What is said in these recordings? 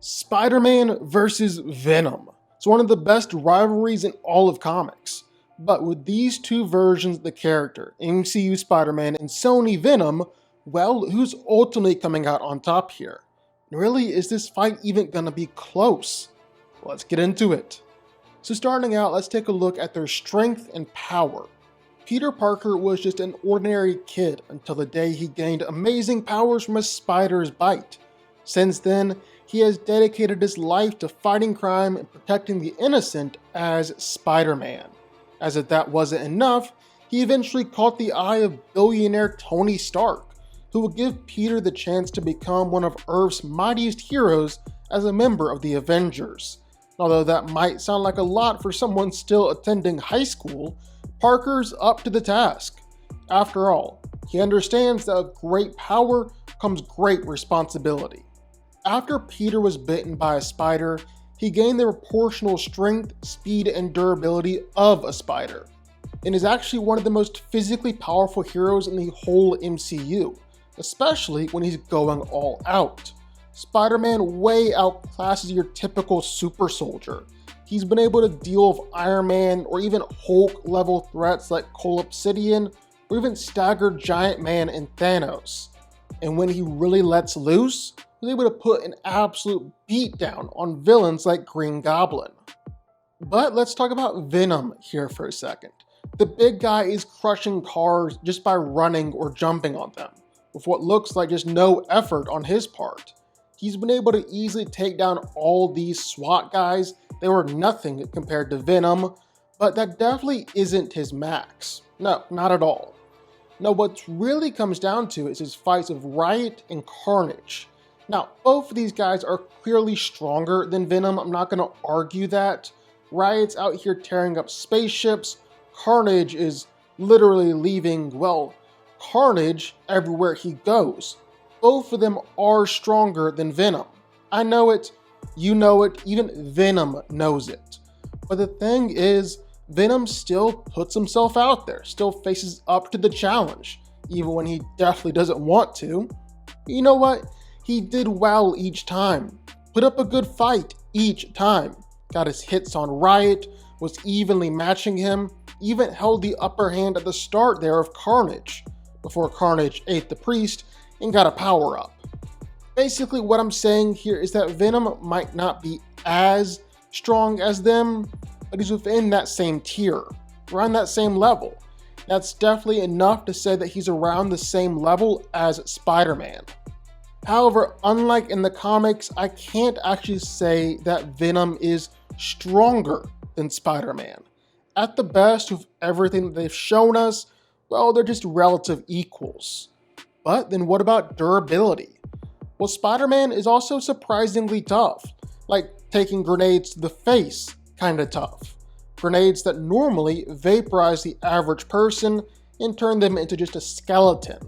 Spider-Man versus Venom. It's one of the best rivalries in all of comics. But with these two versions of the character, MCU Spider-Man and Sony Venom, well, who's ultimately coming out on top here? And really, is this fight even gonna be close? Let's get into it. So starting out, let's take a look at their strength and power. Peter Parker was just an ordinary kid until the day he gained amazing powers from a spider's bite. Since then, he has dedicated his life to fighting crime and protecting the innocent as Spider-Man. As if that wasn't enough, he eventually caught the eye of billionaire Tony Stark, who would give Peter the chance to become one of Earth's mightiest heroes as a member of the Avengers. Although that might sound like a lot for someone still attending high school, Parker's up to the task. After all, he understands that with great power comes great responsibility. After Peter was bitten by a spider, he gained the proportional strength, speed, and durability of a spider, and is actually one of the most physically powerful heroes in the whole MCU, especially when he's going all out. Spider-Man way outclasses your typical super soldier. He's been able to deal with Iron Man or even Hulk level threats like Cole Obsidian, or even staggered Giant Man and Thanos. And when he really lets loose, he's able to put an absolute beatdown on villains like Green Goblin. But let's talk about Venom here for a second. The big guy is crushing cars just by running or jumping on them, with what looks like just no effort on his part. He's been able to easily take down all these SWAT guys. They were nothing compared to Venom, but that definitely isn't his max. No, not at all. Now what really comes down to is his fights with Riot and Carnage. Now, both of these guys are clearly stronger than Venom, I'm not going to argue that. Riot's out here tearing up spaceships, Carnage is literally leaving, well, carnage everywhere he goes. Both of them are stronger than Venom. I know it, you know it, even Venom knows it. But the thing is, Venom still puts himself out there, still faces up to the challenge, even when he definitely doesn't want to. You know what? He did well each time, put up a good fight each time, got his hits on Riot, was evenly matching him, even held the upper hand at the start there of Carnage, before Carnage ate the priest and got a power up. Basically what I'm saying here is that Venom might not be as strong as them, but he's within that same tier, around that same level. That's definitely enough to say that he's around the same level as Spider-Man. However, unlike in the comics, I can't actually say that Venom is stronger than Spider-Man. At the best, with everything that they've shown us, well, they're just relative equals. But then what about durability? Well, Spider-Man is also surprisingly tough, like taking grenades to the face, kinda tough. Grenades that normally vaporize the average person and turn them into just a skeleton.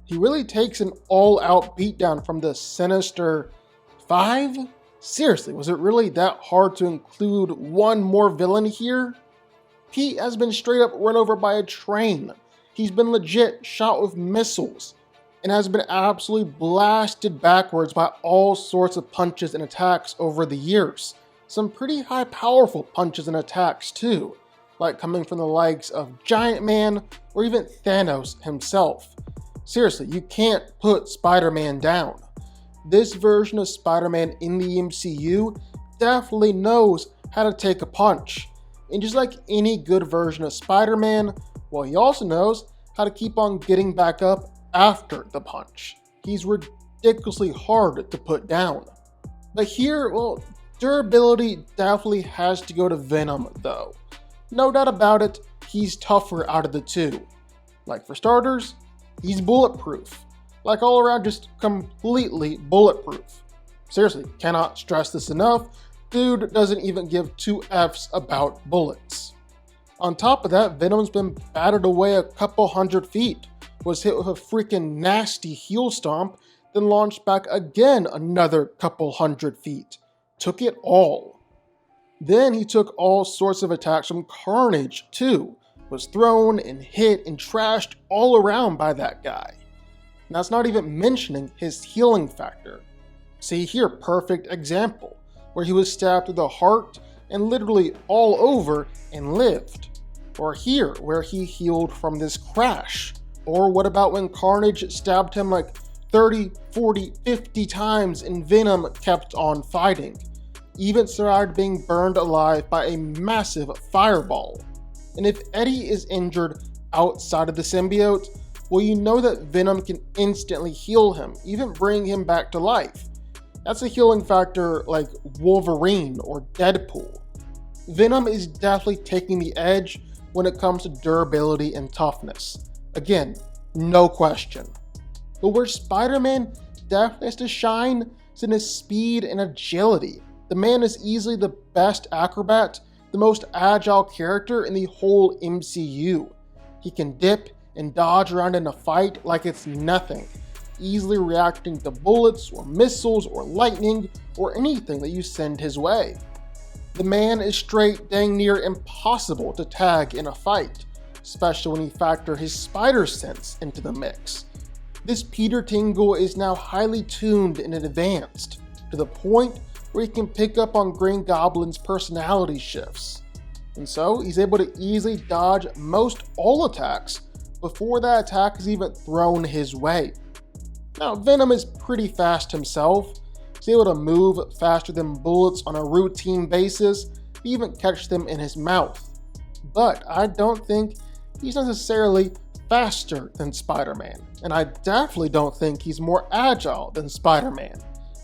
He really takes an all-out beatdown from the Sinister Five? Seriously, was it really that hard to include one more villain here? Pete has been straight up run over by a train. He's been legit shot with missiles and has been absolutely blasted backwards by all sorts of punches and attacks over the years. Some pretty high powerful punches and attacks too, like coming from the likes of Giant Man or even Thanos himself. Seriously, you can't put Spider-Man down. This version of Spider-Man in the MCU definitely knows how to take a punch. And just like any good version of Spider-Man, well, he also knows how to keep on getting back up after the punch. He's ridiculously hard to put down. But here, well, durability definitely has to go to Venom though. No doubt about it, he's tougher out of the two. Like for starters, he's bulletproof. Like all around, just completely bulletproof. Seriously, cannot stress this enough. Dude doesn't even give two F's about bullets. On top of that, Venom's been battered away a couple hundred feet, was hit with a freaking nasty heel stomp, then launched back again another couple hundred feet. Took it all. Then he took all sorts of attacks from Carnage too, was thrown and hit and trashed all around by that guy. And that's not even mentioning his healing factor. See here, perfect example, where he was stabbed through the heart and literally all over and lived. Or here, where he healed from this crash. Or what about when Carnage stabbed him like 30, 40, 50 times and Venom kept on fighting, even survived being burned alive by a massive fireball. And if Eddie is injured outside of the symbiote, well, you know that Venom can instantly heal him, even bring him back to life. That's a healing factor like Wolverine or Deadpool. Venom is definitely taking the edge when it comes to durability and toughness. Again, no question. But where Spider-Man definitely has to shine is in his speed and agility. The man is easily the best acrobat, the most agile character in the whole MCU. He can dip and dodge around in a fight like it's nothing, easily reacting to bullets or missiles or lightning or anything that you send his way. The man is straight dang near impossible to tag in a fight, especially when you factor his spider sense into the mix. This Peter Tingle is now highly tuned and advanced, to the point where he can pick up on Green Goblin's personality shifts. And so he's able to easily dodge most all attacks before that attack is even thrown his way. Now Venom is pretty fast himself. He's able to move faster than bullets on a routine basis, even catch them in his mouth. But I don't think he's necessarily faster than Spider-Man, and I definitely don't think he's more agile than Spider-Man.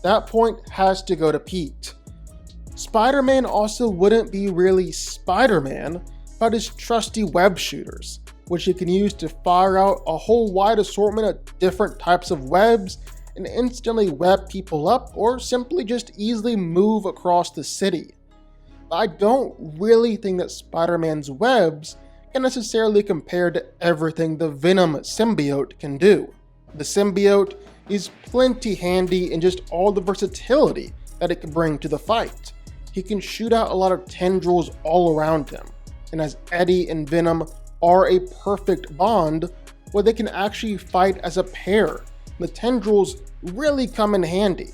That point has to go to Pete. Spider-Man also wouldn't be really Spider-Man without his trusty web shooters, which he can use to fire out a whole wide assortment of different types of webs and instantly web people up or simply just easily move across the city. But I don't really think that Spider-Man's webs can necessarily compare to everything the Venom symbiote can do. The symbiote is plenty handy in just all the versatility that it can bring to the fight. He can shoot out a lot of tendrils all around him, and as Eddie and Venom are a perfect bond where they can actually fight as a pair, the tendrils really come in handy.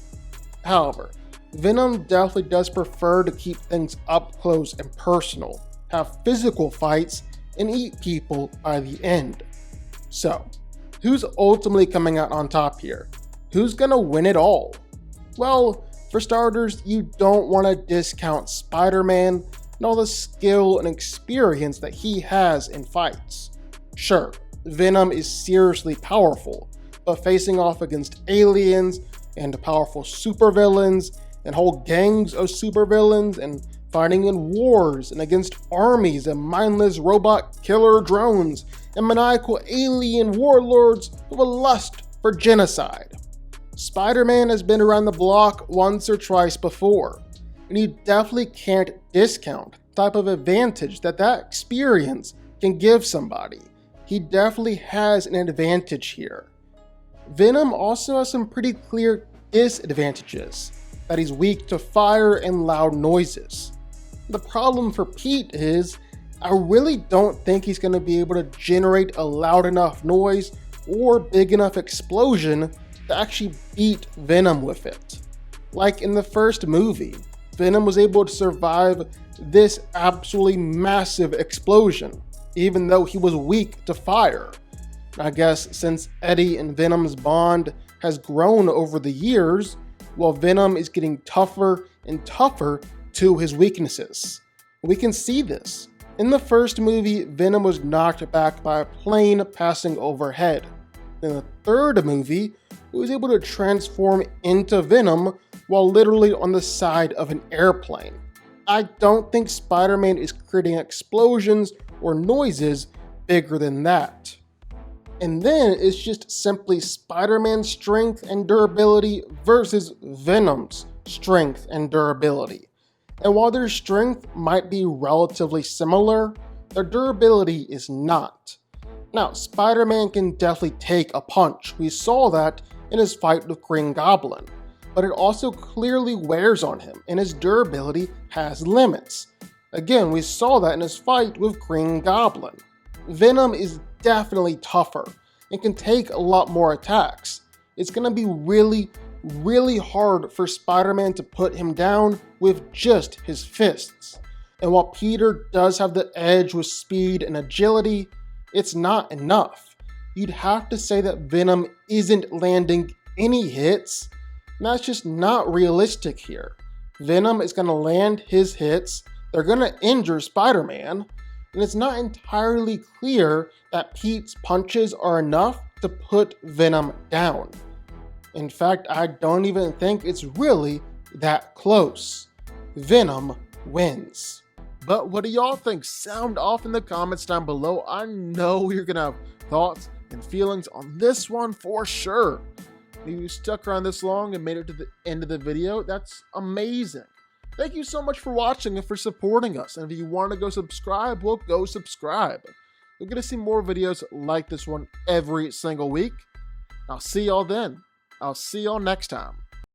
However, Venom definitely does prefer to keep things up close and personal, have physical fights, and eat people by the end. So, who's ultimately coming out on top here? Who's gonna win it all? Well, for starters, you don't want to discount Spider-Man and all the skill and experience that he has in fights. Sure, Venom is seriously powerful, but facing off against aliens and powerful supervillains and whole gangs of supervillains and fighting in wars and against armies of mindless robot killer drones and maniacal alien warlords with a lust for genocide. Spider-Man has been around the block once or twice before, and you definitely can't discount the type of advantage that experience can give somebody. He definitely has an advantage here. Venom also has some pretty clear disadvantages, that he's weak to fire and loud noises. The problem for Pete is, I really don't think he's going to be able to generate a loud enough noise or big enough explosion to actually beat Venom with it. Like in the first movie, Venom was able to survive this absolutely massive explosion, even though he was weak to fire. I guess since Eddie and Venom's bond has grown over the years, while Venom is getting tougher and tougher to his weaknesses. We can see this. In the first movie, Venom was knocked back by a plane passing overhead. In the third movie, he was able to transform into Venom while literally on the side of an airplane. I don't think Spider-Man is creating explosions or noises bigger than that. And then it's just simply Spider-Man's strength and durability versus Venom's strength and durability. And while their strength might be relatively similar, their durability is not. Now, Spider-Man can definitely take a punch. We saw that in his fight with Green Goblin, but it also clearly wears on him, and his durability has limits. Again, we saw that in his fight with Green Goblin. Venom is definitely tougher and can take a lot more attacks. It's going to be really, really hard for Spider-Man to put him down with just his fists. And while Peter does have the edge with speed and agility, it's not enough. You'd have to say that Venom isn't landing any hits, and that's just not realistic here. Venom is going to land his hits, they're going to injure Spider-Man, and it's not entirely clear that Pete's punches are enough to put Venom down. In fact, I don't even think it's really that close. Venom wins. But what do y'all think? Sound off in the comments down below. I know you're gonna have thoughts and feelings on this one for sure. If you stuck around this long and made it to the end of the video, that's amazing. Thank you so much for watching and for supporting us. And if you want to go subscribe, well, go subscribe. You're gonna see more videos like this one every single week. I'll see y'all then. I'll see y'all next time.